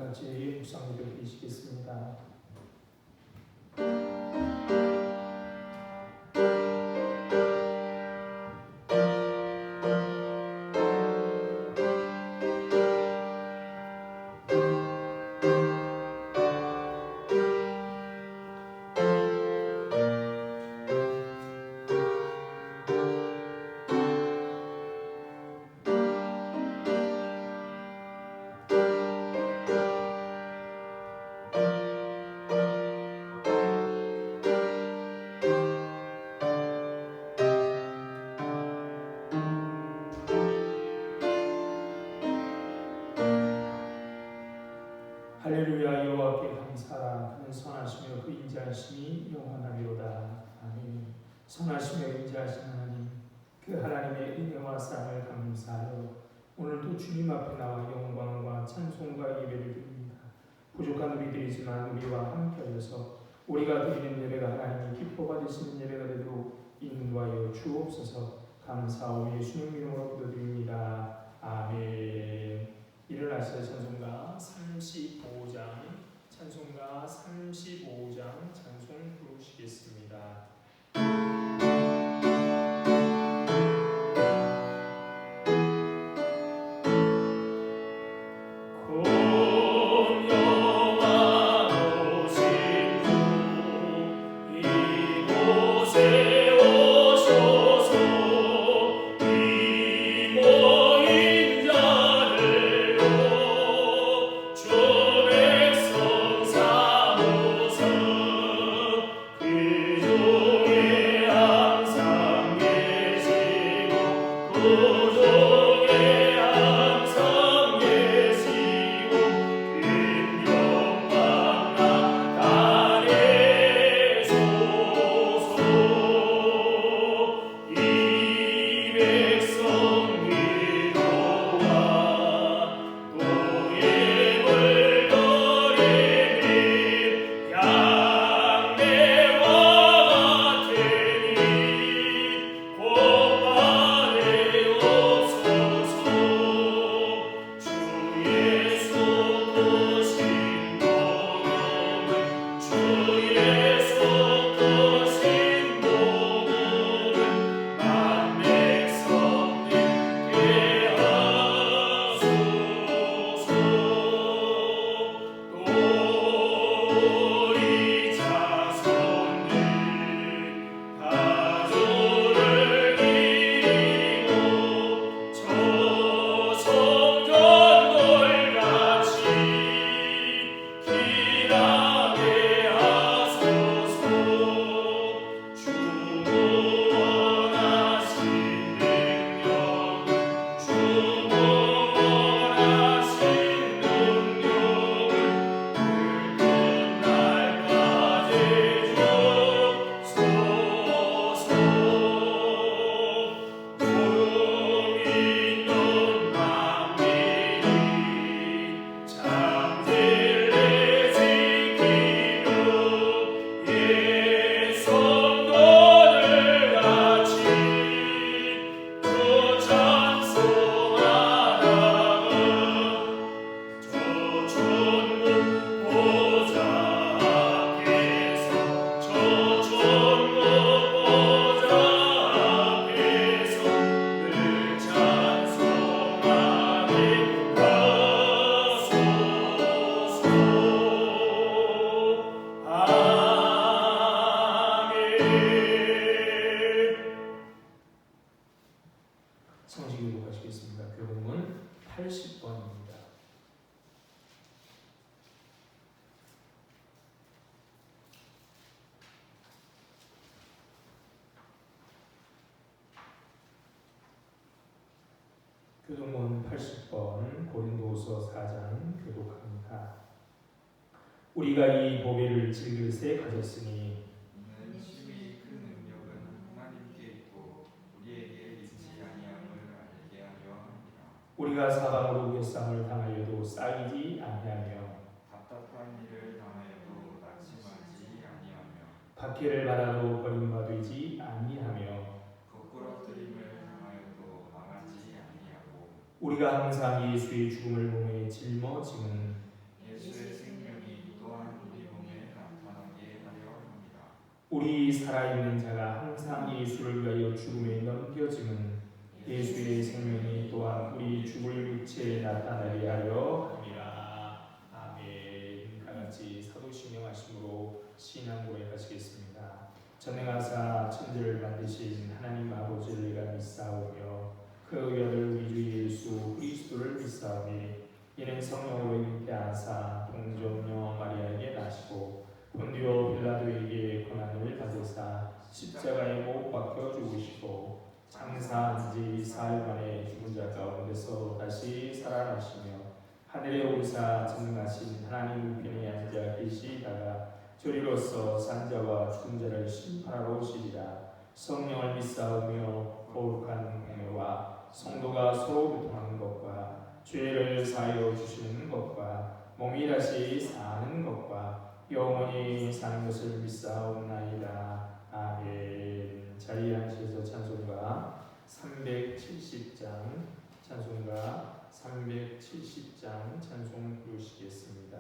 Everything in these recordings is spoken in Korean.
같이 묵상 드리시겠습니다. 할렐루야. 여호와께 감사하라. 그는 선하시며 그 인자하심이 영원하리로다. 아멘. 선하시며 인자하신 하나님, 그 하나님의 은혜와 사랑을 감사하여 오늘도 주님 앞에 나와 영광과 찬송과 예배를 드립니다. 부족한 우리들이지만 우리와 함께하셔서 우리가 드리는 예배가 하나님이 기뻐 받으시는 예배가 되도록 인도하여 주옵소서. 감사하오 예수님 이름으로 기도드립니다. 아멘. 일어나셔서 찬송가 35장 찬송 부르시겠습니다. 성식으로 가시겠습니다. 교동은 80번입니다. 교동은 80번 고린도후서 4장 교독합니다. 우리가 이 보배를 질그릇에 가졌으니 이는 심히 큰 능력은 하나님께 있고 우리에게 있지 아니함을 알게 하려 함이라. 우리가 사방으로 회상을 당하여도 쌓이지 아니하며 답답한 일을 당하여도 낙심하지 아니하며 박해를 받아도 버림받지 아니하며 거꾸러뜨림을 당하여도 망하지 아니하고 우리가 항상 예수의 죽음을 몸에 짊어지는 예수의 살아있는 자가 항상 예수를 위하여 죽음에 넘겨짐은 예수의 생명이 또한 우리 죽을 육체에 나타나게 하려 함이라. 아멘. 다같이 사도신경 하심으로 신앙 고백하시겠습니다. 전능하사 천지를 만드신 하나님 아버지를 내가 믿사오며 그 외아들 우리 주 예수 그리스도를 믿사오니 이는 성령으로 잉태하사 동정녀 마리아에게 나시고 본디오 빌라도에게 고난을 받으사 십자가에 못 박혀 죽으시고 장사한 지 4일 만에 죽은 자 가운데서 다시 살아나시며 하늘에 오르사 전능하신 하나님 우편에 앉아 계시다가 저리로서 산자와 죽은 자를 심판하러 오시리라. 성령을 믿사오며 거룩한 공회와 성도가 서로 교통하는 것과 죄를 사하여 주시는 것과 몸이 다시 사는 것과 영원히 사는 것을 믿사옵나이다. 아멘. 자리에 앉으셔서 찬송가 370장 찬송가 370장 찬송 부르시겠습니다.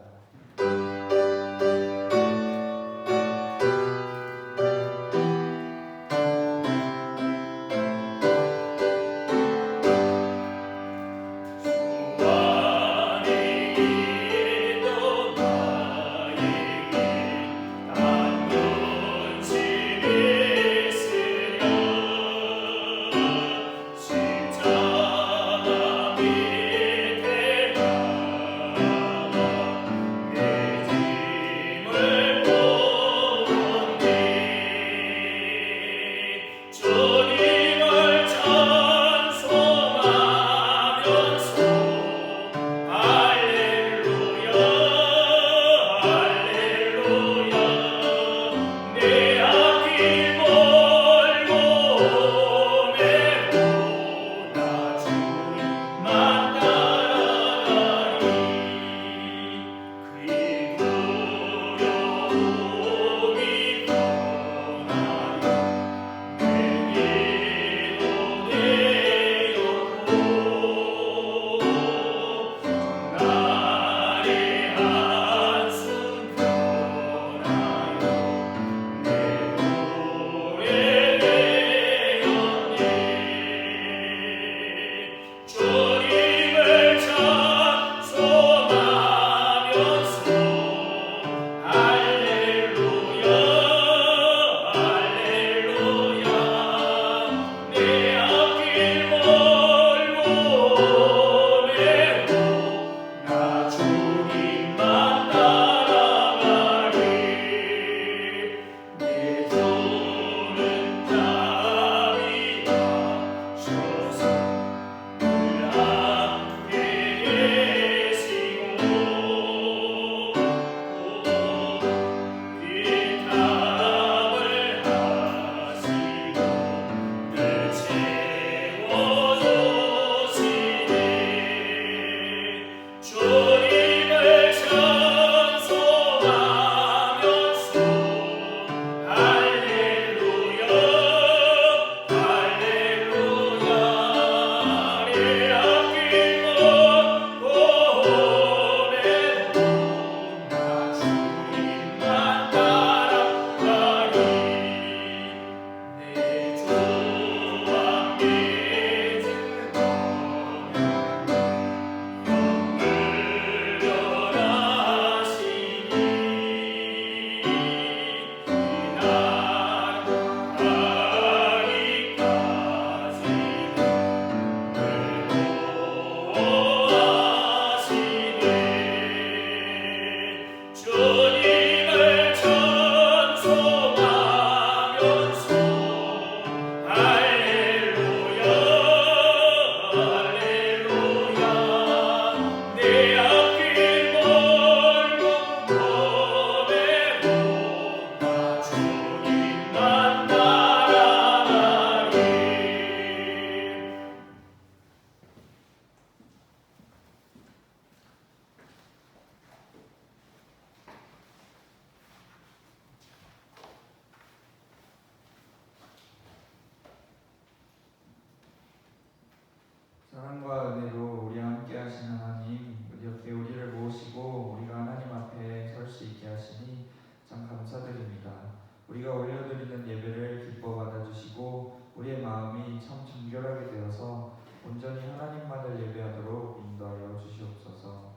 온전히 하나님만을 예배하도록 인도하여 주시옵소서.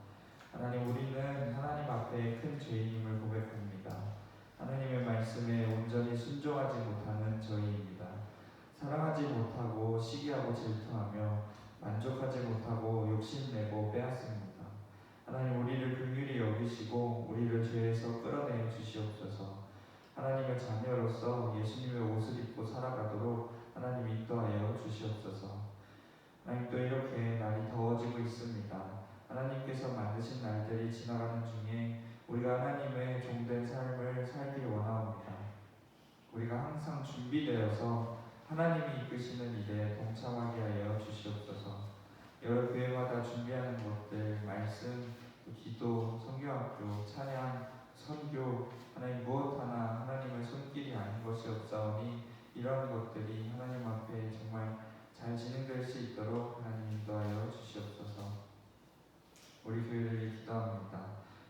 하나님, 우리는 하나님 앞에 큰 죄인임을 고백합니다. 하나님의 말씀에 온전히 순종하지 못하는 저희입니다. 사랑하지 못하고 시기하고 질투하며 만족하지 못하고 욕심내고 빼앗습니다. 하나님, 우리를 긍휼히 여기시고 우리를 죄에서 끌어내 주시옵소서. 하나님의 자녀로서 예수님의 옷을 입고 살아가도록 하나님 인도하여 주시옵소서. 하나님, 또 이렇게 날이 더워지고 있습니다. 하나님께서 만드신 날들이 지나가는 중에 우리가 하나님의 종된 삶을 살길 원하옵니다. 우리가 항상 준비되어서 하나님이 이끄시는 일에 동참하게 하여 주시옵소서. 여러 교회마다 준비하는 것들, 말씀, 기도, 성경학교, 찬양, 선교, 하나님 무엇 하나 하나님의 손길이 아닌 것이 없사오니 이러한 것들이 하나님 앞에 정말 잘 진행될 수 있도록 하나님 인도하여 주시옵소서. 우리 교회를 기도합니다.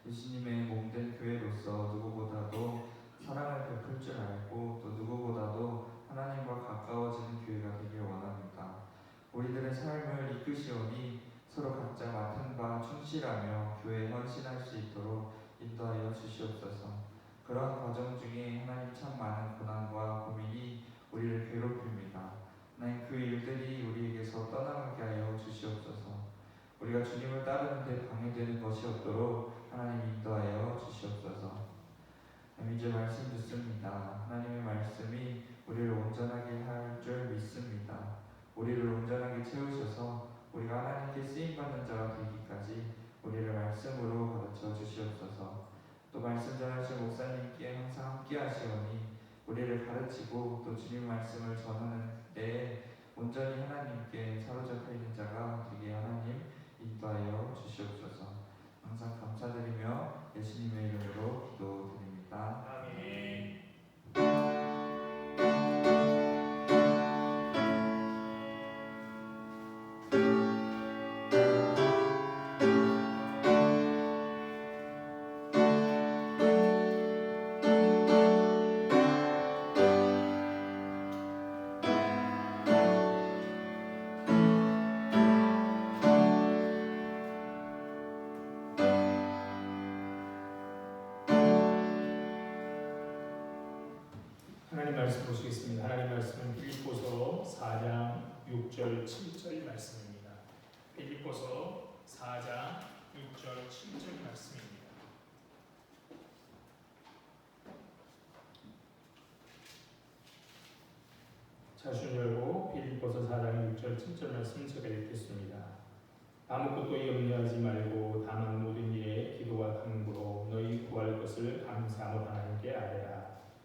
예수님의 몸된 교회로서 누구보다도 사랑을 베풀 줄 알고 또 누구보다도 하나님과 가까워지는 교회가 되길 원합니다. 우리들의 삶을 이끄시오니 서로 각자 맡은 바 충실하며 교회에 헌신할 수 있도록 인도하여 주시옵소서. 그러한 과정 중에 하나님 참 많은 고난과 고민이 우리를 괴롭힙니다. 하나님, 그 일들이 우리에게서 떠나가게 하여 주시옵소서. 우리가 주님을 따르는데 방해되는 것이 없도록 하나님 인도하여 주시옵소서. 하나님, 이제 말씀 듣습니다. 하나님의 말씀이 우리를 온전하게 할 줄 믿습니다. 우리를 온전하게 채우셔서 우리가 하나님께 쓰임받는 자가 되기까지 우리를 말씀으로 가르쳐 주시옵소서. 또 말씀 전하신 목사님께 항상 함께 하시오니 우리를 가르치고 또 주님 말씀을 전하는 때에 온전히 하나님께 사로잡혀 있는 자가 되게 하나님 인도하여 주시옵소서. 항상 감사드리며 예수님의 이름으로 기도드립니다. 아멘. 하나님 말씀 보시겠습니다. 하나님 말씀은 빌립보서 4장 6절 7절 말씀입니다. 빌립보서 4장 6절 7절 말씀입니다. 자신 열고 빌립보서 4장 6절 7절 말씀 제가 읽겠습니다. 아무것도 염려하지 말고 다만 모든 일에 기도와 간구로 너희 구할 것을 감사함으로 하나님께 아뢰라.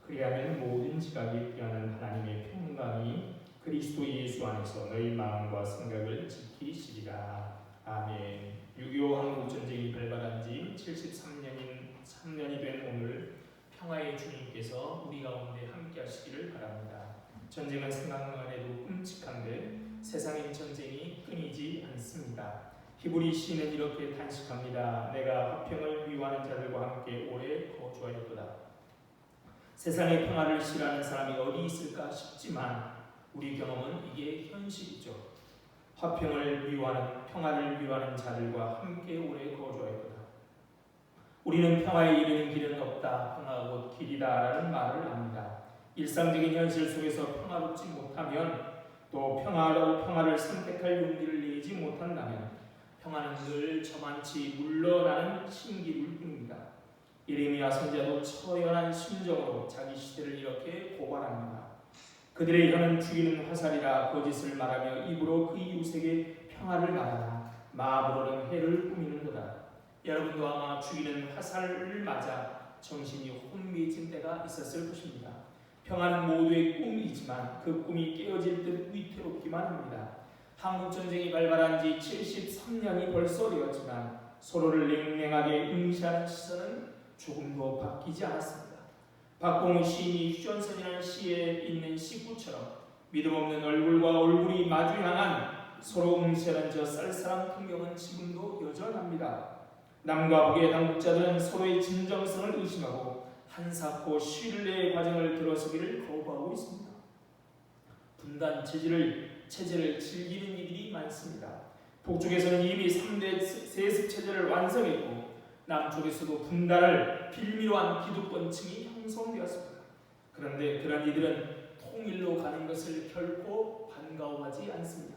그리하면 모든 지각이 피하는 하나님의 평강이 그리스도 예수 안에서 너희 마음과 생각을 지키시리라. 아멘. 6.25 한국전쟁이 발발한 지 73년이 된 오늘 평화의 주님께서 우리 가운데 함께 하시기를 바랍니다. 전쟁은 생각만 해도 끔찍한데 세상의 전쟁이 끊이지 않습니다. 히브리 시인은 이렇게 탄식합니다. 내가 화평을 미워하는 자들과 함께 오래 거주하였도다. 세상의 평화를 싫어하는 사람이 어디 있을까 싶지만 우리 경험은 이게 현실이죠. 화평을 미워하는, 평화를 미워하는 자들과 함께 오래 거주하였도다. 우리는 평화에 이르는 길은 없다. 평화가 곧 길이다 라는 말을 합니다. 일상적인 현실 속에서 평화롭지 못하면 또 평화를 선택할 용기를 내지 못한다면 평화는 늘 저만치 물러나는 신기루일 뿐입니다. 예레미야 선지자도 처연한 심정으로 자기 시대를 이렇게 고발합니다. 그들의 혀는 죽이는 화살이라 거짓을 말하며 입으로 그 이웃에게 평화를 말하나 마음으로는 해를 꾸미는도다. 여러분도 아마 죽이는 화살을 맞아 정신이 혼미해진 때가 있었을 것입니다. 평화는 모두의 꿈이지만 그 꿈이 깨어질 듯 위태롭기만 합니다. 한국전쟁이 발발한 지 73년이 벌써 되었지만 서로를 냉랭하게 응시하는 시선은 조금도 바뀌지 않았습니다. 박봉우 시인이 휴전선이라는 시에 있는 시구처럼 믿음 없는 얼굴과 얼굴이 마주 향한 서로 응시하는 저 쌀쌀한 풍경은 지금도 여전합니다. 남과 북의 당국자들은 서로의 진정성을 의심하고 한사코 신뢰의 과정을 들어서기를 거부하고 있습니다. 분단 체질을 체제를 즐기는 이들이 많습니다. 북쪽에서는 이미 3대 세습 체제를 완성했고 남쪽에서도 분단을 빌미로 한 기득권층이 형성되었습니다. 그런데 그런 이들은 통일로 가는 것을 결코 반가워하지 않습니다.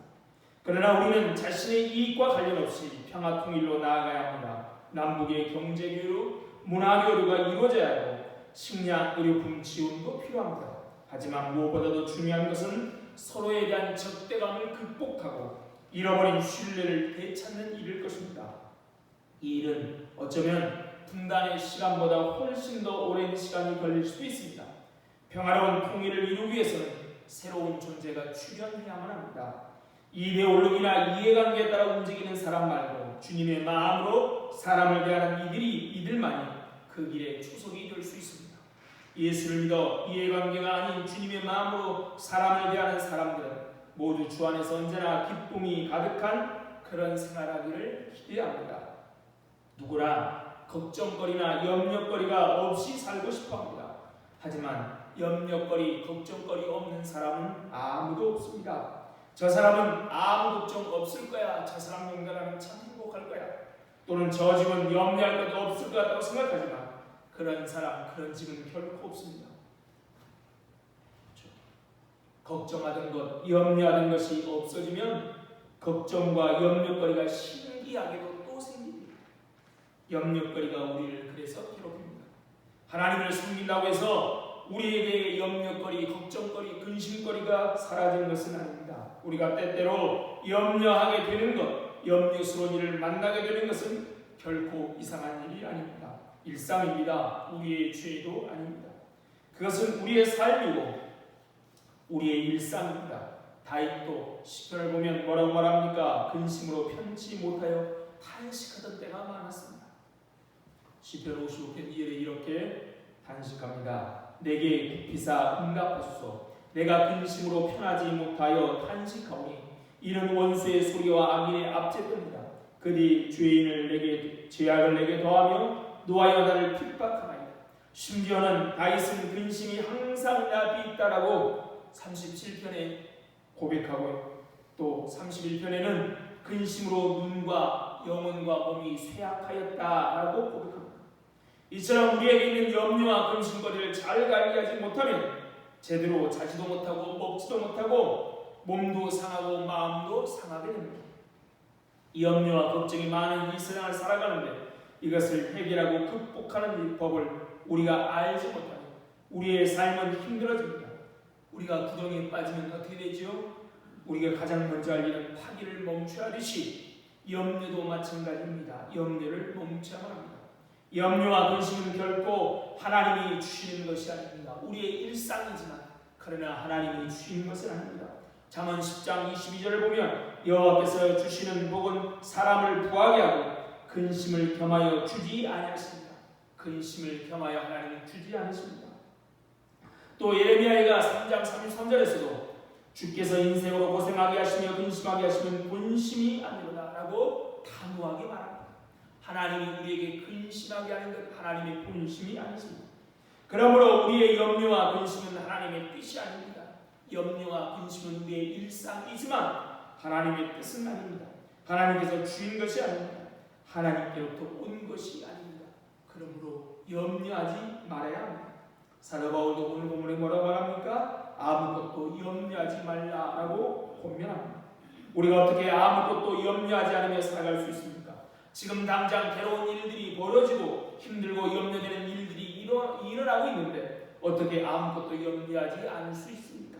그러나 우리는 자신의 이익과 관련 없이 평화 통일로 나아가야 합니다. 남북의 경제 교류, 문화 교류가 이루어져야 하고 식량, 의료품 지원도 필요합니다. 하지만 무엇보다도 중요한 것은 서로에 대한 적대감을 극복하고 잃어버린 신뢰를 되찾는 일일 것입니다. 이 일은 어쩌면 분단의 시간보다 훨씬 더 오랜 시간이 걸릴 수도 있습니다. 평화로운 통일을 이루기 위해서는 새로운 존재가 출현해야만 합니다. 이데올로기나 이해관계에 따라 움직이는 사람 말고 주님의 마음으로 사람을 대하는 이들만이 그 길의 초석이 될 수 있습니다. 예수를 믿어 이해관계가 아닌 주님의 마음으로 사람을 대하는 사람들은 모두 주 안에서 언제나 기쁨이 가득한 그런 생활하기를 기대합니다. 누구나 걱정거리나 염려거리가 없이 살고 싶어합니다. 하지만 염려거리, 걱정거리 없는 사람은 아무도 없습니다. 저 사람은 아무 걱정 없을 거야. 저 사람 용감하면 참 행복할 거야. 또는 저 집은 염려할 것도 없을 것 같다고 생각하지만 그런 사람, 그런 집은 결코 없습니다. 그렇죠? 걱정하던 것, 염려하던 것이 없어지면 걱정과 염려거리가 신기하게도 또 생깁니다. 염려거리가 우리를 그래서 괴롭힙니다. 하나님을 섬긴다고 해서 우리에게 염려거리, 걱정거리, 근심거리가 사라지는 것은 아닙니다. 우리가 때때로 염려하게 되는 것, 염려스러운 일을 만나게 되는 것은 결코 이상한 일이 아닙니다. 일상입니다. 우리의 죄도 아닙니다. 그것은 우리의 삶이고 우리의 일상입니다. 다윗도 시편을 보면 뭐라고 말합니까? 근심으로 편치 못하여 탄식하던 때가 많았습니다. 시편 55편 2절에 이렇게 탄식합니다. 내게 굽히사 응답하소서. 내가 근심으로 편하지 못하여 탄식하오니 이는 원수의 소리와 악인의 압제됩니다. 그들이 죄악을 내게 더하며 노하여 나를 핍박하나이다. 심지어는 다윗은 근심이 항상 내 앞에 있다라고 37편에 고백하고 또 31편에는 근심으로 눈과 영혼과 몸이 쇠약하였다라고 고백합니다. 이처럼 우리에게 있는 염려와 근심거리를 잘 관리하지 못하면 제대로 자지도 못하고 먹지도 못하고 몸도 상하고 마음도 상하게 됩니다. 이 염려와 걱정이 많은 이 세상을 살아가는데 이것을 해결하고 극복하는 이 법을 우리가 알지 못하면 우리의 삶은 힘들어집니다. 우리가 구덩이에 빠지면 어떻게 되죠? 우리가 가장 먼저 할 일은 파기를 멈춰야 하듯이 염려도 마찬가지입니다. 염려를 멈춰야만 합니다. 염려와 근심은 결코 하나님이 주시는 것이 아닙니다. 우리의 일상이지만 그러나 하나님이 주시는 것은 아닙니다. 잠언 10장 22절을 보면 여호와께서 주시는 복은 사람을 부하게 하고 근심을 겸하여 주지 아니하십니다. 근심을 겸하여 하나님이 주지 않으십니다. 또 예레미야가 3장 33절에서도 주께서 인생으로 고생하게 하시며 근심하게 하시면 본심이 아니로다 라고 단호하게 말합니다. 하나님이 우리에게 근심하게 하는 것 하나님의 본심이 아니십니다. 그러므로 우리의 염려와 근심은 하나님의 뜻이 아닙니다. 염려와 근심은 우리의 일상이지만 하나님의 뜻은 아닙니다. 하나님께서 주인 것이 아닙니다. 하나님께로부터 온 것이 아닙니다. 그러므로 염려하지 말아야 합니다. 사도 바울도 오늘 본문에 뭐라고 말합니까? 아무것도 염려하지 말라라고 권면합니다. 우리가 어떻게 아무것도 염려하지 않으며 살아갈 수 있습니까? 지금 당장 괴로운 일들이 벌어지고 힘들고 염려되는 일들이 일어나고 있는데 어떻게 아무것도 염려하지 않을 수 있습니까?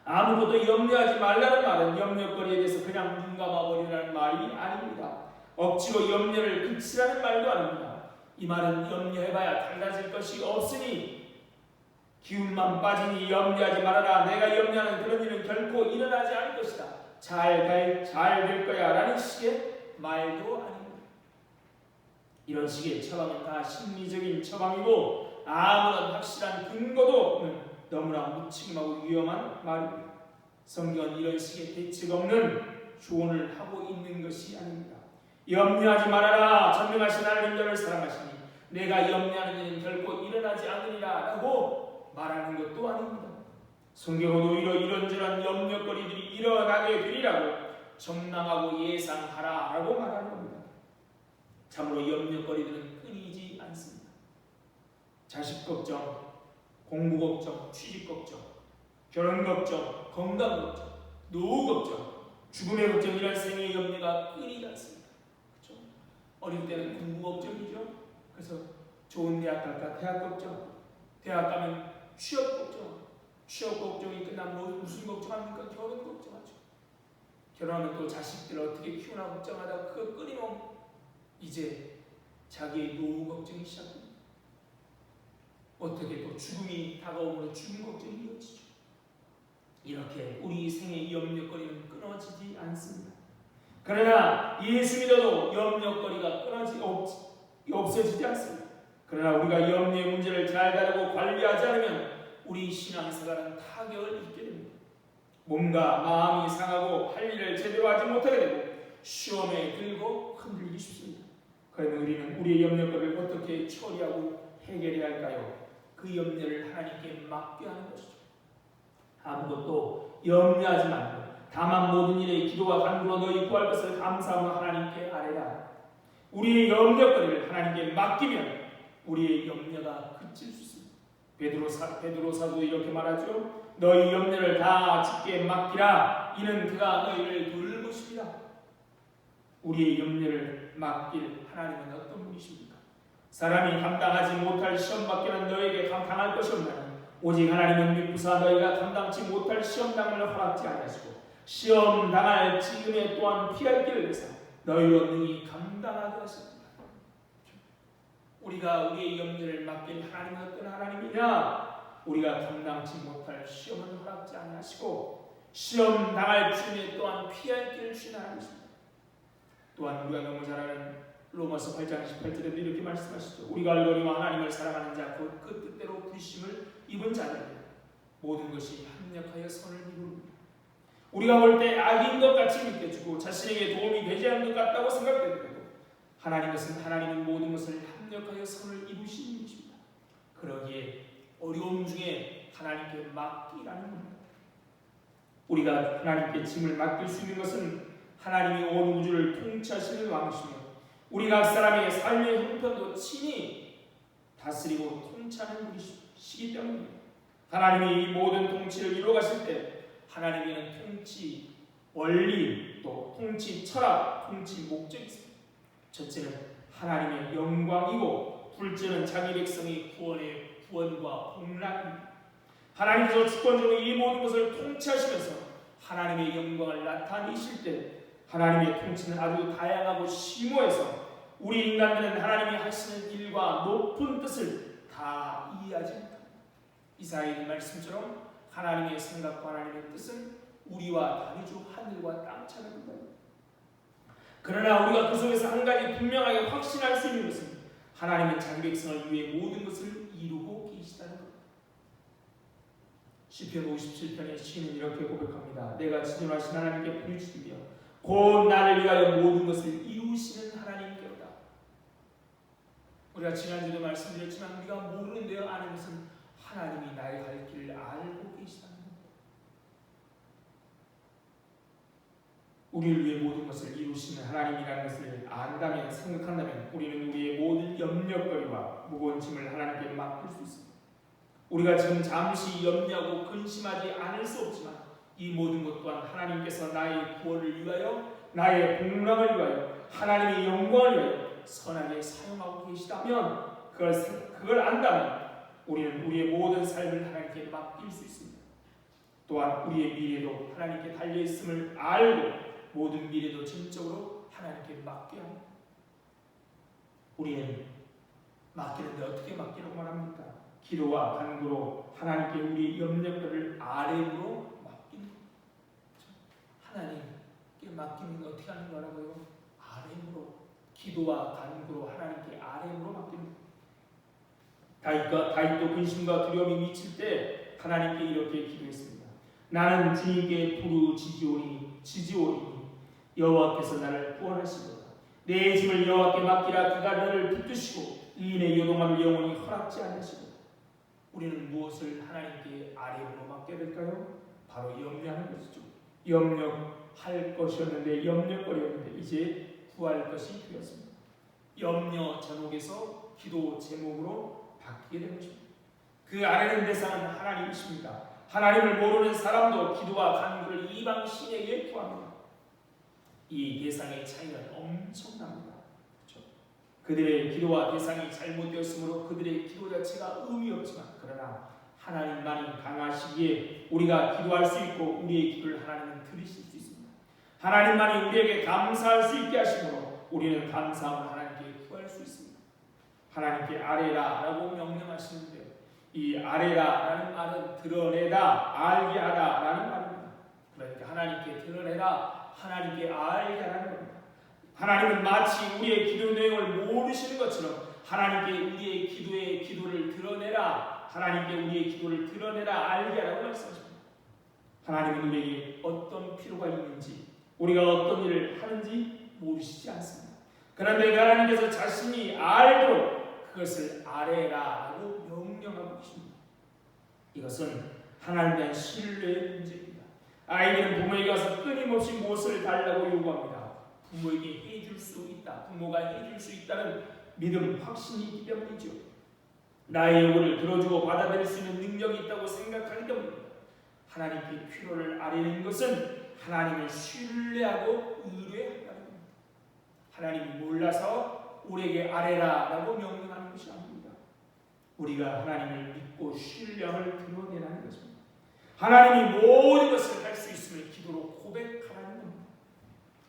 아무것도 염려하지 말라는 말은 염려거리에 대해서 그냥 눈 감아버리라는 말이 아닙니다. 억지로 염려를 그치라는 말도 아닙니다. 이 말은 염려해봐야 달라질 것이 없으니 기운만 빠지니 염려하지 말아라. 내가 염려하는 그런 일은 결코 일어나지 않을 것이다. 잘 될 거야 라는 식의 말도 아닙니다. 이런 식의 처방은 다 심리적인 처방이고 아무런 확실한 근거도 없는 너무나 무책임하고 위험한 말입니다. 성경은 이런 식의 대책 없는 조언을 하고 있는 것이 아닙니다. 염려하지 말아라. 전능하신 하나님 너를 사랑하시니 내가 염려하는 일은 결코 일어나지 않으리라 라고 말하는 것도 아닙니다. 성경은 오히려 이런저런 염려거리들이 일어나게 되리라고 전망하고 예상하라라고 말하는 겁니다. 참으로 염려거리들은 끊이지 않습니다. 자식 걱정, 공부 걱정, 취직 걱정, 결혼 걱정, 건강 걱정, 노후 걱정, 죽음의 걱정, 이런 생의 염려가 끊이지 않습니다. 그렇죠? 어릴 때는 공부 걱정이죠. 그래서 좋은 대학 갈까 대학 걱정, 대학 가면 취업 걱정, 취업 걱정이 끝나면 무슨 걱정합니까? 결혼 걱정하죠. 결혼하면 또 자식들 어떻게 키우나 걱정하다가 그거 끊이면 이제 자기의 노후 걱정이 시작됩니다. 어떻게 또 죽음이 다가오면 죽음 걱정이 이어지죠. 이렇게 우리 생의 염려거리는 끊어지지 않습니다. 그러나 예수 믿어도 염려거리가 없어지지 않습니다. 그러나 우리가 염려의 문제를 잘 다루고 관리하지 않으면 우리 신앙생활은 타격을 입게 됩니다. 몸과 마음이 상하고 할 일을 제대로 하지 못하게 되고 시험에 들고 흔들리기 쉽습니다. 그러면 우리는 우리의 염려거리를 어떻게 처리하고 해결해야 할까요? 그 염려를 하나님께 맡겨야 하는 것이죠. 아무것도 염려하지 말고 다만 모든 일에 기도와 간구로 너희 구할 것을 감사하며 하나님께 아뢰라. 우리의 염려거리를 하나님께 맡기면 우리의 염려가 그칠 수 있습니다. 베드로 사도 이렇게 말하죠. 너희 염려를 다 주께 맡기라. 이는 그가 너희를 돌보시리라. 우리의 염려를 맡길 하나님은 어떤 분이십니까? 사람이 감당하지 못할 시험 밖에는 너에게 감당할 것이 없나니 오직 하나님은 믿고사 너희가 감당치 못할 시험 당을 허락지 아니하시고 시험 당할 지금에 또한 피할 길을 내사 너희로 능히 감당하게 하십니다. 우리가 우리의 염려를 맡길 하나님은 어떤 하나님이냐? 우리가 감당치 못할 시험을 허락지 아니하시고 시험 당할 즈음에 또한 피할 길을 주신 하나님이십니다. 또한 우리가 너무 잘 아는 로마서 8장 18절에도 이렇게 말씀하시죠. 우리가 알거니와 하나님을 사랑하는 자 곧 그 뜻대로 부르심을 입은 자들은 모든 것이 합력하여 선을 이루느니라. 우리가 볼 때 악인 것 같이 느껴지고 자신에게 도움이 되지 않는 것 같다고 생각되더라도 하나님은 모든 것을 합력하여 선을 이루시는 분이십니다. 그러기에 어려움 중에 하나님께 맡기라는 겁니다. 우리가 하나님께 짐을 맡길 수 있는 것은 하나님이 온 우주를 통치하시는 왕이시며 우리 각 사람의 삶의 형편도 친히 다스리고 통치하는 분이시기 때문입니다. 하나님이 이 모든 통치를 이루어 가실 때 하나님에는 통치 원리 또 통치 철학, 통치 목적이 있습니다. 첫째는 하나님의 영광이고 둘째는 자기 백성의 구원과 복락입니다. 하나님께서 주권적으로 이 모든 것을 통치하시면서 하나님의 영광을 나타내실 때 하나님의 통치는 아주 다양하고 심오해서 우리 인간들은 하나님이 하시는 일과 높은 뜻을 다 이해하지 못합니다. 이사야의 말씀처럼 하나님의 생각과 하나님의 뜻은 우리와 다르죠. 하늘과 땅 차이입니다. 그러나 우리가 그 속에서 한 가지 분명하게 확신할 수 있는 것은 하나님은 자기 백성을 위해 모든 것을 이루고 계시다는 것. 시편 57편의 시인은 이렇게 고백합니다. 내가 지존하신 하나님께 부르짖으며 곧 나를 위하여 모든 것을 이루시는 하나님께로다. 우리가 지난주에도 말씀드렸지만 우리가 모르는데요 아는 것은 하나님이 나의 갈 길을 알고 계시다는 겁니다. 우리를 위해 모든 것을 이루시는 하나님이라는 것을 안다면 생각한다면 우리는 우리의 모든 염려거리와 무거운 짐을 하나님께 맡길 수 있습니다. 우리가 지금 잠시 염려하고 근심하지 않을 수 없지만 이 모든 것 또한 하나님께서 나의 구원을 위하여 나의 복락을 위하여 하나님의 영광을 위하여 선하게 사용하고 계시다면 그걸 안다면 우리는 우리의 모든 삶을 하나님께 맡길 수 있습니다. 또한 우리의 미래도 하나님께 달려있음을 알고 모든 미래도 전적으로 하나님께 맡겨야 합니다. 우리는 맡기는데 어떻게 맡기라고 말합니까? 기도와 간구로 하나님께 우리 염려거리를 아뢰므로 맡기는 겁니다. 하나님께 맡기는 게 어떻게 하는 거라고요? 아뢰므로, 기도와 간구로 하나님께 아뢰므로 맡기는 겁니다. 다윗도 근심과 두려움이 미칠 때 하나님께 이렇게 기도했습니다. 나는 주님께 부르짖으오니 여호와께서 나를 구원하시도다. 내 짐을 여호와께 맡기라. 그가 너를 붙드시고 의인의 요동함을 영원히 허락지 않으시도다. 우리는 무엇을 하나님께 아뢰므로 맡게 될까요? 바로 염려하는 것이죠. 염려할 것이었는데 염려거리였는데 이제 구할 것이 되었습니다. 염려 제목에서 기도 제목으로 바뀌게 된 것입니다. 그 아뢰는 대상은 하나님이십니다. 하나님을 모르는 사람도 기도와 간구를 이방 신에게 구합니다. 이 대상의 차이는 엄청납니다. 그렇죠? 그들의 기도와 대상이 잘못되었으므로 그들의 기도 자체가 의미 없지만 그러나 하나님만이 강하시기에 우리가 기도할 수 있고 우리의 기도를 하나님은 들으실 수 있습니다. 하나님만이 우리에게 감사할 수 있게 하심으로 우리는 감사함을 하나님께 구할 수 있습니다. 하나님께 아뢰라 라고 명령하시는데요. 이 아뢰라 라는 말은 드러내다, 알게 하다 라는 말입니다. 그러니까 하나님께 드러내라, 하나님께 알게 하라는 겁니다. 하나님은 마치 우리의 기도 내용을 모르시는 것처럼 하나님께 우리의 기도를 드러내라, 하나님께 우리의 기도를 드러내라, 알게 하라고 말씀하십니다. 하나님은 우리에게 어떤 필요가 있는지, 우리가 어떤 일을 하는지 모르시지 않습니다. 그런데 하나님께서 자신이 알도록 그것을 아뢰라라고 명령하고 계십니다. 이것은 하나님에 대한 신뢰의 문제입니다. 아이들은 부모에게 가서 끊임없이 무엇을 달라고 요구합니다. 부모에게 해줄 수 있다, 부모가 해줄 수 있다는 믿음, 확신이 있기 때문이죠. 나의 요구를 들어주고 받아들일 수 있는 능력이 있다고 생각하기 때문입니다. 하나님께 필요를 아뢰는 것은 하나님을 신뢰하고 의뢰한다는 겁니다. 하나님이 몰라서 우리에게 아뢰라라고 명령하는 것이 아닙니다. 우리가 하나님을 믿고 신뢰함을 드러내라는 것입니다. 하나님이 모든 것을 할 수 있음을 기도로 고백하라는 겁니다.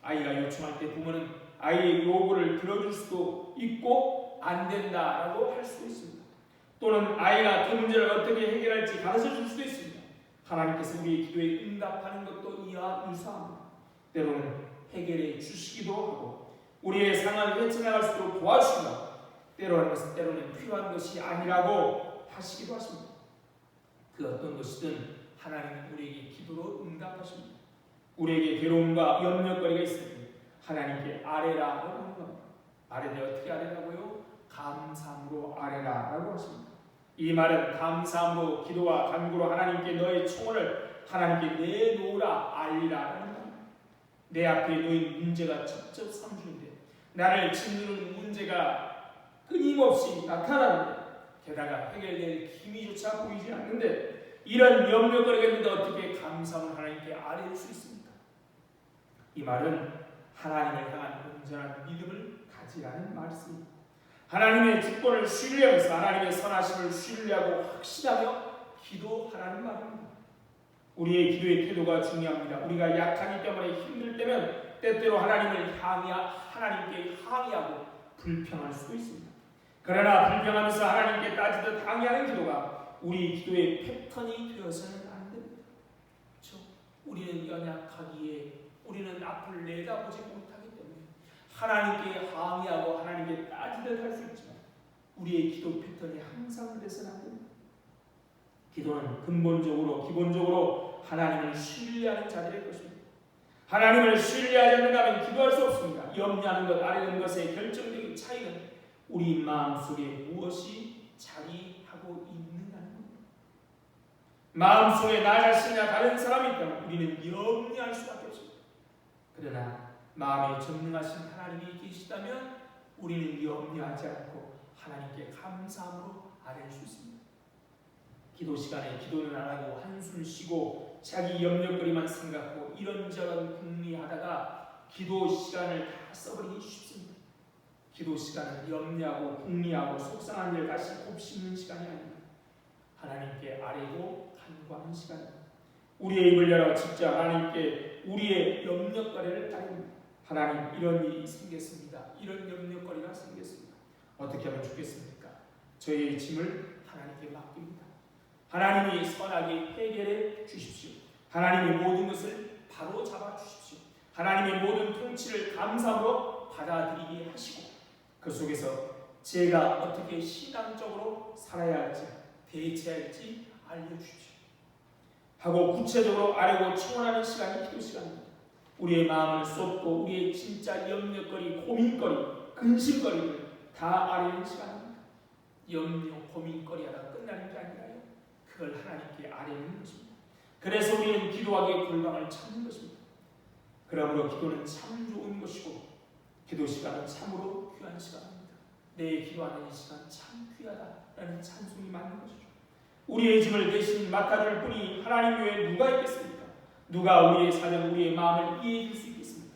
아이가 요청할 때 부모는 아이의 요구를 들어줄 수도 있고 안 된다라고 할 수도 있습니다. 또는 아이가 그 문제를 어떻게 해결할지 가르쳐 줄 수도 있습니다. 하나님께서 우리의 기도에 응답하는 것도 이와 유사합니다. 때로는 해결해 주시기도 하고 우리의 상황을 헤쳐나갈 수 있도록 도와주시고 때로는 필요한 것이 아니라고 하시기도 하십니다. 그 어떤 것이든 하나님은 우리에게 기도로 응답하십니다. 우리에게 괴로움과 염려거리가 있을 때 하나님께 아뢰라고 하는 겁니다. 아뢰되 어떻게 아뢰라고요? 감사함으로 아뢰라라고 하십니다. 이 말은 감사함으로 기도와 간구로 하나님께 너의 초원을 하나님께 내놓으라, 알리라라는 겁니다. 내 앞에 놓인 문제가 첩첩 삼주인데 나를 짓누르는 문제가 끊임없이 나타나는데 게다가 해결될 기미조차 보이지 않는데 이런 염려거리가 있는데 어떻게 감사함을 하나님께 아뢰일 수 있습니까? 이 말은 하나님을 향한 온전한 믿음을 가지라는 말씀입니다. 하나님의 주권을 신뢰하면서 하나님의 선하심을 신뢰하고 확신하며 기도하라는 말입니다. 우리의 기도의 태도가 중요합니다. 우리가 약하기 때문에 힘들 때면 때때로 하나님께 항의하고 불평할 수도 있습니다. 그러나 불평하면서 하나님께 따지듯 항의하는 기도가 우리 기도의 패턴이 되어서는 안 됩니다. 그렇죠? 우리는 연약하기에 우리는 앞을 내다보지 못하기 때문에 하나님께 항의하고 하나님께 따지듯 할 수 있지만 우리의 기도 패턴이 항상 그래서는 안 됩니다. 기도는 기본적으로 하나님을 신뢰하는 자들의 것입니다. 하나님을 신뢰하지 않는가 하면 기도할 수 없습니다. 염려하는 것, 아뢰는 것의 결정적인 차이는 우리 마음속에 무엇이 자리하고 있느냐는 겁니다. 마음속에 나 자신이나 다른 사람이 있다면 우리는 염려할 수밖에 없습니다. 그러나 마음에 전능하신 하나님이 계시다면 우리는 염려하지 않고 하나님께 감사함으로 아뢰일 수 있습니다. 기도 시간에 기도는 안 하고 한숨 쉬고 자기 염려거리만 생각하고 이런저런 궁리하다가 기도 시간을 다 써버리기 쉽습니다. 기도 시간은 염려하고 궁리하고 속상한 일 다시 곱씹는 시간이 아닙니다. 하나님께 아뢰고 간구하는 시간입니다. 우리의 입을 열어 직접 하나님께 우리의 염려거리를 아뢰입니다. 하나님, 이런 일이 생겼습니다. 이런 염려거리가 생겼습니다. 어떻게 하면 좋겠습니까? 저희의 짐을 하나님께 맡깁니다. 하나님이 선하게 해결해 주십시오. 하나님의 모든 것을 바로 잡아 주십시오. 하나님의 모든 통치를 감사함으로 받아들이게 하시고 그 속에서 제가 어떻게 신앙적으로 살아야 할지 대처할지 알려주십시오. 하고 구체적으로 아뢰고 청원하는 시간이 기도 시간입니다. 우리의 마음을 쏟고 우리의 진짜 염려거리, 고민거리, 근심거리를 다 아뢰는 시간입니다. 염려, 고민거리 하다가 끝나는 게 아니라요. 그걸 하나님께 아뢰는 것입니다. 그래서 우리는 기도하기에 골방을 찾는 것입니다. 그러므로 기도는 참 좋은 것이고 기도 시간은 참으로 귀한 시간입니다. 내 기도하는 이 시간 참 귀하다라는 찬송이 맞는 것이죠. 우리의 짐을 대신 맡아줄 분이 하나님 외에 누가 있겠습니까? 누가 우리의 사정, 우리의 마음을 이해해 줄 수 있겠습니까?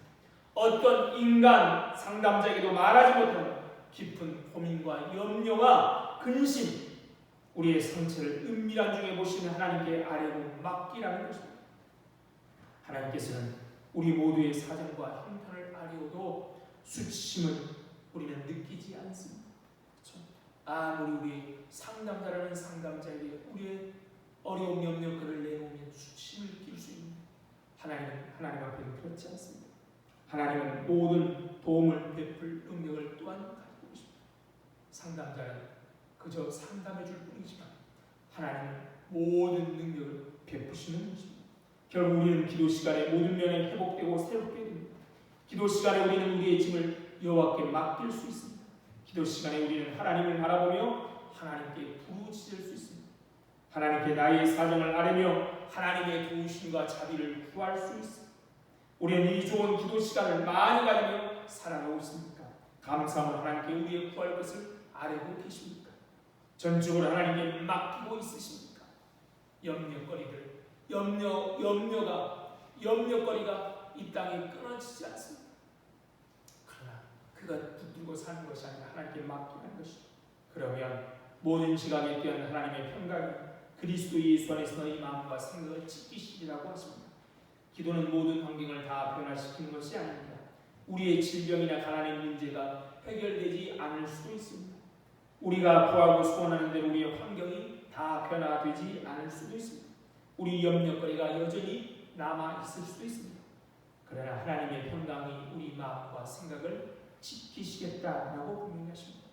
어떤 인간 상담자에게도 말하지 못하는 깊은 고민과 염려와 근심, 우리의 상처를 은밀한 중에 보시는 하나님께 아뢰고 맡기라는 것입니다. 하나님께서는 우리 모두의 사정과 형편을 아뢰어도 수치심을 우리는 느끼지 않습니다. 그렇죠? 아무리 우리 상담자라는 상담자에게 우리의 어려움, 염려거를 내놓으면 수치심을 느낄 수 있는 하나님 앞에는 그렇지 않습니다. 하나님은 모든 도움을 베풀 능력을 또한 가지고 계십니다. 상담자는 그저 상담해 줄 뿐이지만 하나님은 모든 능력을 베푸시는 것입니다. 결국 우리는 기도 시간에 모든 면에 회복되고 새롭게 됩니다. 기도 시간에 우리는 우리의 짐을 여호와께 맡길 수 있습니다. 기도 시간에 우리는 하나님을 바라보며 하나님께 부르짖을 수 있습니다. 하나님께 나의 사정을 아뢰며 하나님의 도우심과 자비를 구할 수 있습니다. 우리는 이 좋은 기도 시간을 많이 가지며 살아가고 있습니까? 감사함으로 하나님께 우리의 구할 것을 아뢰고 계십니까? 전적으로 하나님께 맡기고 있으십니까? 염려거리가 이 땅에 끊어지지 않습니다. 그러나 그가 붙들고 사는 것이 아니라 하나님께 맡기는 것이죠. 그러면 모든 지각에 뛰어난 하나님의 평강이 그리스도 예수 안에서 너희 마음과 생각을 지키시리라고 하십니다. 기도는 모든 환경을 다 변화시키는 것이 아닙니다. 우리의 질병이나 가난의 문제가 해결되지 않을 수도 있습니다. 우리가 구하고 소원하는 대로 우리의 환경이 다 변화되지 않을 수도 있습니다. 우리 염려거리가 여전히 남아있을 수도 있습니다. 그러나 하나님의 평강이 우리 마음과 생각을 지키시겠다라고 분명하십니다.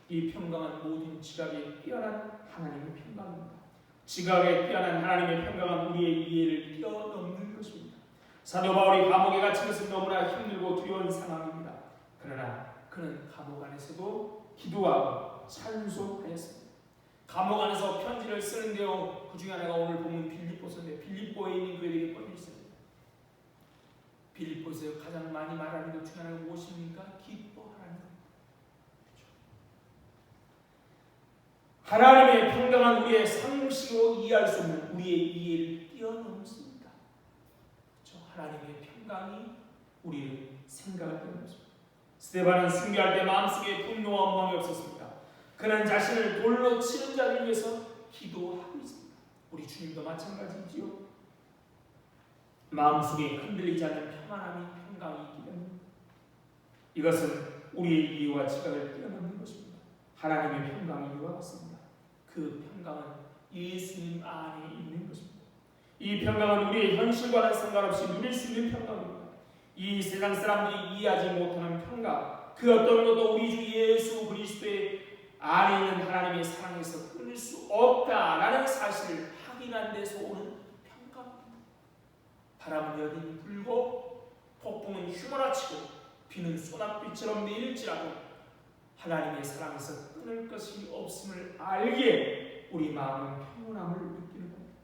이 평강은 모든 지각에 뛰어난 하나님의 평강입니다. 지각에 뛰어난 하나님의 평강은 우리의 이해를 뛰어넘는 것입니다. 사도 바울이 감옥에 갇힌 것은 너무나 힘들고 두려운 상황입니다. 그러나 그는 감옥 안에서도 기도하고 찬송하였습니다. 감옥 안에서 편지를 쓰는데요, 그 중에 하나가 오늘 보면 빌립보서인데 빌립보에 있는 교회에게 보내고 있습니다. 빌립보에서 가장 많이 말하는 것 중에 하나가 무엇입니까? 기뻐하라는 것. 하나님의 평강은 우리의 상식으로 이해할 수 없는 우리의 이해를 뛰어넘습니다. 그렇죠? 하나님의 평강이 우리의 생각을 뛰어넘습니다. 스데반은 순교할 때 마음속에 분노와 원망이 없었습니다. 그는 자신을 돌로 치는 자를 위해서 기도하고 있습니다. 우리 주님도 마찬가지지요. 마음속에 흔들리지 않는 평안함이 평강이 있기 때문입니다. 이것은 우리의 이해와 지각을 뛰어넘는 것입니다. 하나님의 평강이 이와 같습니다. 그 평강은 예수님 안에 있는 것입니다. 이 평강은 우리의 현실과는 상관없이 누릴 수 있는 평강입니다. 이 세상 사람들이 이해하지 못하는 평강, 그 어떤 것도 우리 주 예수 그리스도의 안에 있는 하나님의 사랑에서 끊을 수 없다라는 사실을 확인한 데서 오는 평강입니다. 바람은 여전히 불고 폭풍은 휘몰아치고 비는 소낙비처럼 내릴지라도 하나님의 사랑에서 끊을 것이 없음을 알기에 우리 마음은 평온함을 느끼는 겁니다.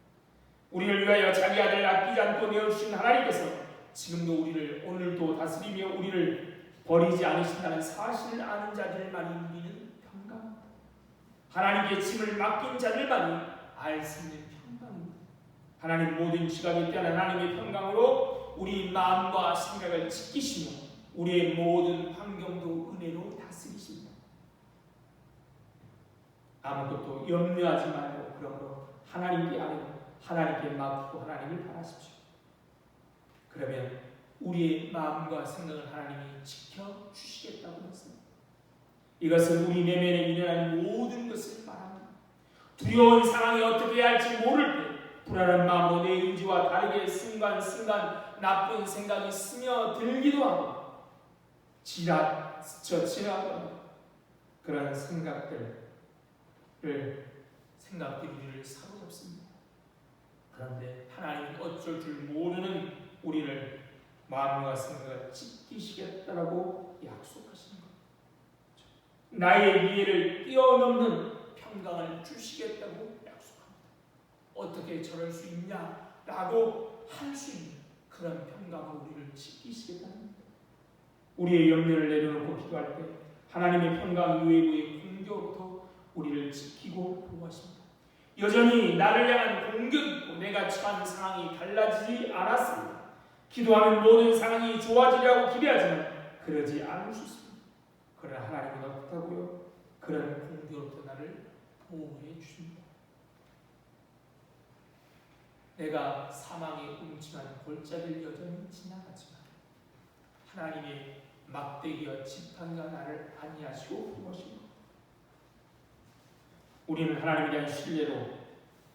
우리를 위하여 자기 아들을 아끼지 않고 내어주신 하나님께서 지금도 우리를 오늘도 다스리며 우리를 버리지 않으신다는 사실을 아는 자들만이 누리는 평강입니다. 하나님께 짐을 맡긴 자들만이 알 수 있는 평강입니다. 하나님 모든 지각에 뛰어난 하나님의 평강으로 우리 마음과 생각을 지키시며 우리의 모든 환경도 은혜로 다스리십니다. 아무것도 염려하지 말고 그러므로 하나님께 아뢰고 하나님께 맡기고 하나님을 바라십시오. 그러면 우리의 마음과 생각을 하나님이 지켜주시겠다고 했습니다. 이것은 우리 내면에 일어나는 모든 것을 말합니다. 두려운 상황에 어떻게 해야 할지 모를 때 불안한 마음으로 내 의지와 다르게 순간순간 나쁜 생각이 스며들기도 하고 스쳐 지나가도 하고 그런 생각들이 우리를 사로잡습니다. 그런데 하나님은 어쩔 줄 모르는 우리를 마음과 생각을 지키시겠다라고 약속하시는 겁니다. 나의 이해를 뛰어넘는 평강을 주시겠다고 약속합니다. 어떻게 저럴 수 있냐라고 할 수 있는 그런 평강으로 우리를 지키시겠다는 겁니다. 우리의 염려를 내려놓고 기도할 때 하나님의 평강 외부의 공격으로부터 우리를 지키고 보호하십니다. 여전히 나를 향한 공격이 있고 내가 처한 상황이 달라지지 않았습니다. 기도하는 모든 상황이 좋아지려고 기대하지만 그러지 않을 수 있습니다. 그러나 하나님은 어떻다고요? 그런 공격으로부터 나를 보호해 주십니다. 내가 사망의 음침한 골짜기를 여전히 지나가지만 하나님의 막대기와 지팡이가 나를 안위하시고 보호하십니다. 우리는 하나님에 대한 신뢰로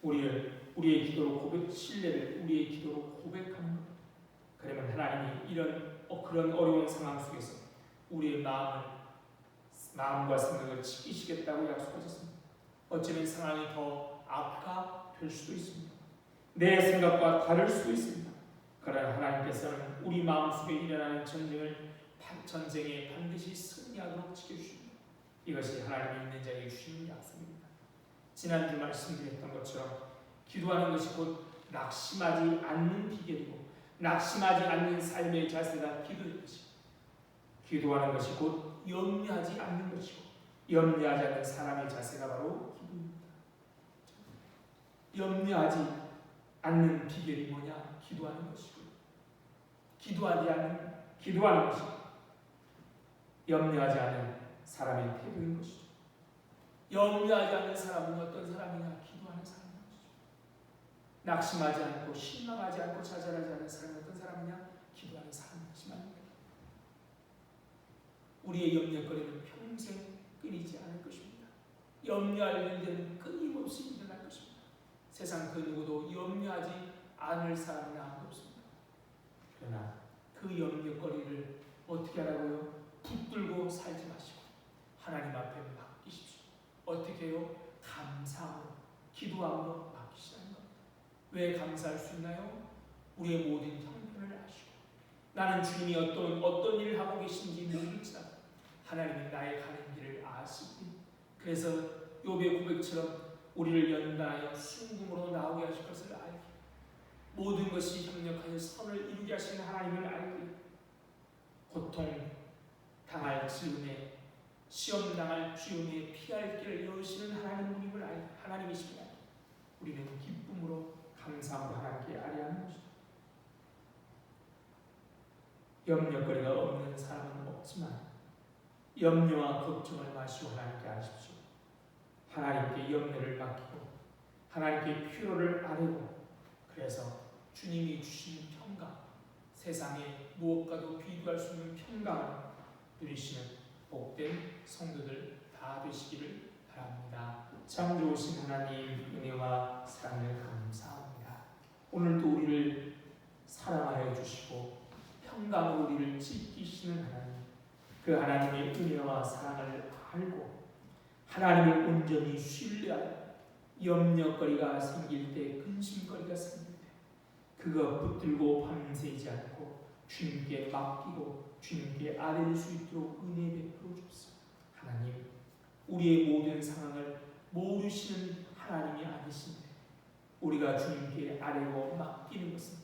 우리의 기도로 신뢰를 우리의 기도로 고백하는 것. 그러면 하나님이 그런 어려운 상황 속에서 우리의 마음과 생각을 지키시겠다고 약속하셨습니다. 어쩌면 상황이 더 악화될 수도 있습니다. 내 생각과 다를 수도 있습니다. 그러나 하나님께서는 우리 마음속에 일어나는 전쟁에 반드시 승리하도록 지켜주십니다. 이것이 하나님이 있는 자에게 주시는 약속입니다. 지난주 말씀드렸던 것처럼 기도하는 것이 곧 낙심하지 않는 비결이고 낙심하지 않는 삶의 자세가 기도인 것이고 기도하는 것이 곧 염려하지 않는 것이고 염려하지 않는 사람의 자세가 바로 기도입니다. 염려하지 않는 비결이 뭐냐? 기도하는 것이고요. 기도하는 것이 염려하지 않는 사람의 태도인 것이죠. 염려하지 않는 사람은 어떤 사람이냐? 기도하는 사람인 것이죠. 낙심하지 않고 실망하지 않고 좌절하지 않는 사람은 어떤 사람이냐? 기도하는 사람인 것이만. 우리의 염려거리는 평생 끊이지 않을 것입니다. 염려할 일들은 끊임없이 일어날 것입니다. 세상 그 누구도 염려하지 않을 사람은 아무도 없습니다. 그러나 그 염려거리를 어떻게 하라고요? 붙들고 살지 마시고 하나님 앞에 맡기십시오. 어떻게 해요? 감사함으로 기도함으로 맡기시라는 겁니다. 왜 감사할 수 있나요? 우리의 모든 형편을 아시고 나는 주님이 어떤 일을 하고 계신지 모르지만 하나님이 나의 가는 길을 아시니 그래서 욥의 고백처럼 우리를 연단하여 순금으로 나오게 하실 것을 알기 모든 것이 협력하여 선을 이루게 하시는 하나님을 알기 고통 당할 즈음에 시험 당할 즈음에 피할 길을 여시는 하나님을 알기 하나님이십니다. 우리는 기쁨으로 감사함으로 하나님께 아뢰하는 것입니다. 염려거리가 없는 사람은 없지만 염려와 걱정을 마시고 하나님께 아십시오. 하나님께 염려를 맡기고 하나님께 필요를 아뢰고 그래서 주님이 주시는 평강 세상에 무엇과도 비교할 수 없는 평강을 누리시는 복된 성도들 다 되시기를 바랍니다. 참 좋으신 하나님 은혜와 사랑을 감사합니다. 오늘도 우리를 사랑하여 주시고 평강으로 우리를 지키시는 하나님 그 하나님의 은혜와 사랑을 알고 하나님을 온전히 신뢰하여 염려거리가 생길 때 근심거리가 생길 때 그거 붙들고 밤새지 않고 주님께 맡기고 주님께 아뢰릴 수 있도록 은혜 베풀어 주옵소서. 하나님 우리의 모든 상황을 모르시는 하나님이 아니신데 우리가 주님께 아뢰고 맡기는 것은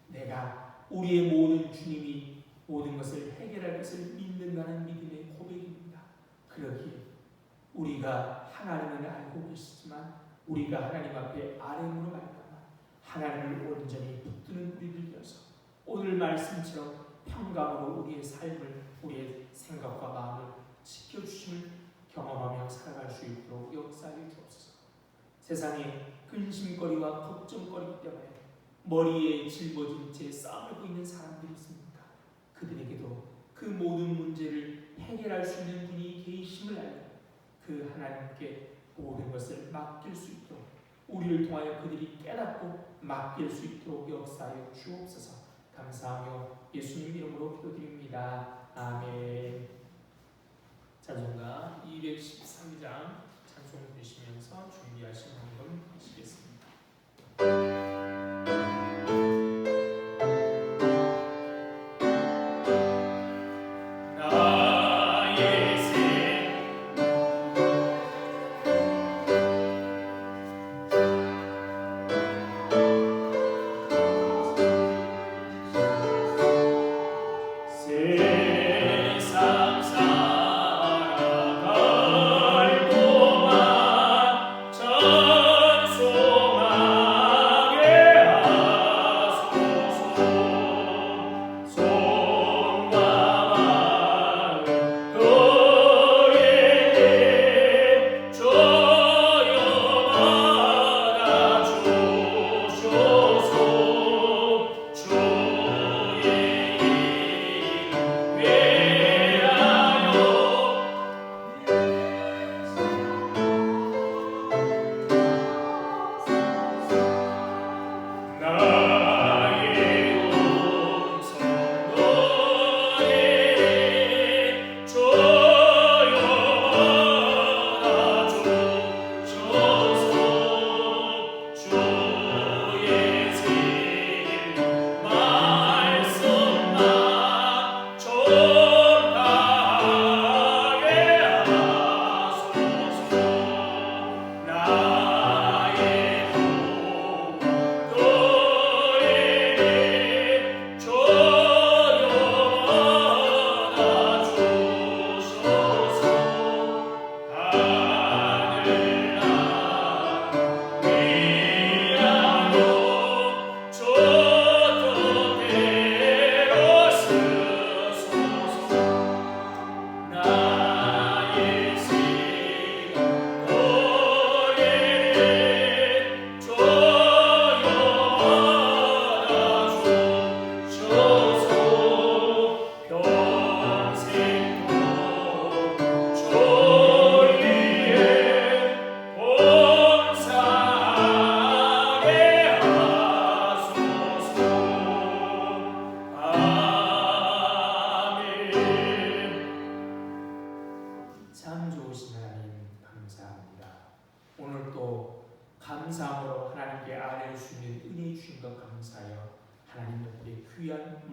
내가 우리의 모든 주님이 모든 것을 해결할 것을 믿는다는 믿음의 고백입니다. 그러기에 우리가 하나님을 알고 계시지만 우리가 하나님 앞에 아뢰므로 말미암아 하나님을 온전히 붙드는 우리들 되어서 오늘 말씀처럼 평강으로 우리의 삶을 우리의 생각과 마음을 지켜주심을 경험하며 살아갈 수 있도록 역사해 주옵소서. 세상에 근심거리와 걱정거리기 때문에 머리에 짊어진 채 싸우고 있는 사람들이 있습니다. 그들에게도 그 모든 문제를 해결할 수 있는 분이 계심을 알고 그 하나님께 모든 것을 맡길 수 있도록 우리를 통하여 그들이 깨닫고 맡길 수 있도록 역사하여 주옵소서. 감사하며 예수님 이름으로 기도드립니다. 아멘. 찬송가 213장 찬송 드시면서 준비하신 헌금 하시겠습니다.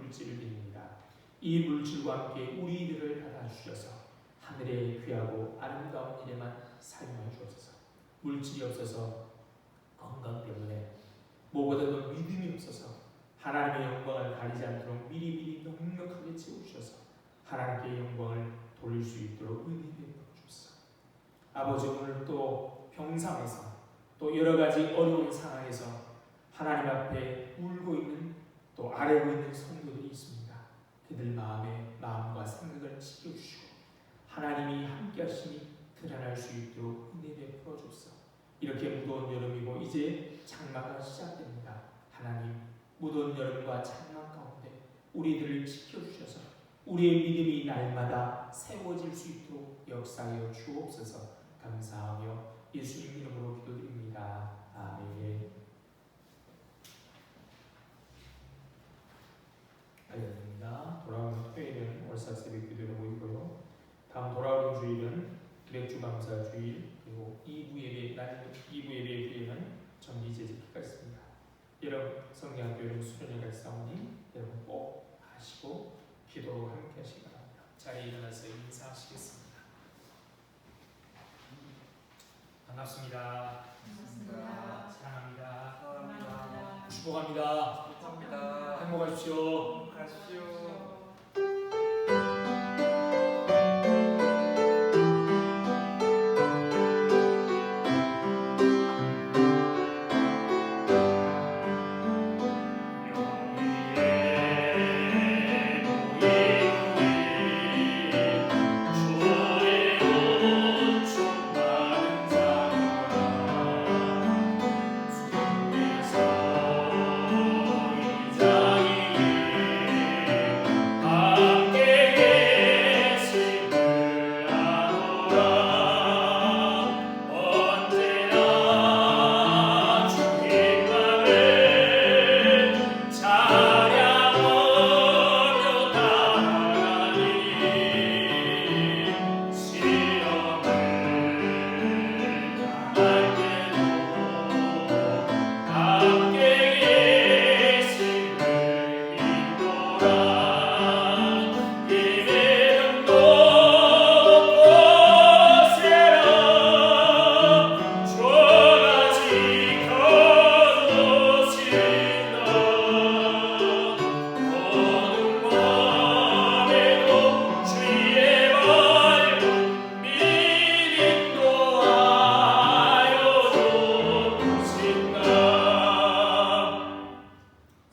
물질을 드립니다. 이 물질과 함께 우리들을 받아주셔서 하늘의 귀하고 아름다운 일에만 사용하여 주옵소서. 물질이 없어서 건강 때문에 무엇보다도 믿음이 없어서 하나님의 영광을 가리지 않도록 미리미리 넉넉하게 채워주셔서 하나님께 영광을 돌릴 수 있도록 은혜 베풀어 주옵소서. 아버지, 오늘 또 병상에서 또 여러 가지 어려운 상황에서 하나님 앞에 울고 있는 또 아뢰고 있는 성도들이 있습니다. 그들 마음과 생각을 지켜주시고 하나님이 함께 하심이 드러날 수 있도록 은혜 베풀어 주옵소서. 이렇게 무더운 여름이고 이제 장마가 시작됩니다. 하나님, 무더운 여름과 장마 가운데 우리들을 지켜주셔서 우리의 믿음이 날마다 세워질 수 있도록 역사하여 주옵소서. 감사하며 예수님 이름으로 기도드립니다. 아멘. 알려드립니다. 돌아오는 토요일은 월삭 새벽 기도를 하고 있고요. 다음 돌아오는 주일은 기백주감사 주일, 그리고 2부 예배 후에는 정기제지기가 있습니다. 여러분, 성경학교 여러분 수련회 갈 사오니 여러분 꼭 하시고 기도로 함께 하시기 바랍니다. 자리에 일어나서 인사하시겠습니다. 반갑습니다. 반갑습니다. 사랑합니다. 사랑합니다. 축복합니다. 감사합니다. 행복하십시오. 가십시오.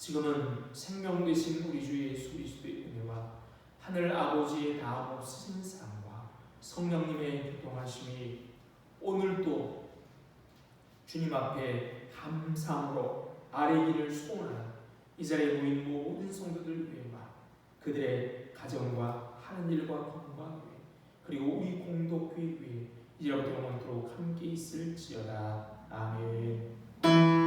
지금은 생명 되신 우리 주 예수 그리스도의 은혜와 하늘 아버지의 다함없으신 사랑과 성령님의 교통하심이 오늘도 주님 앞에 감사함으로 아뢰기를 소원하는 이 자리에 모인 모든 성도들 위에와 그들의 가정과 하는 일과 건강 위에 그리고 우리 공동교회 위에 이제부터 영원토록 함께 있을지어다. 아멘.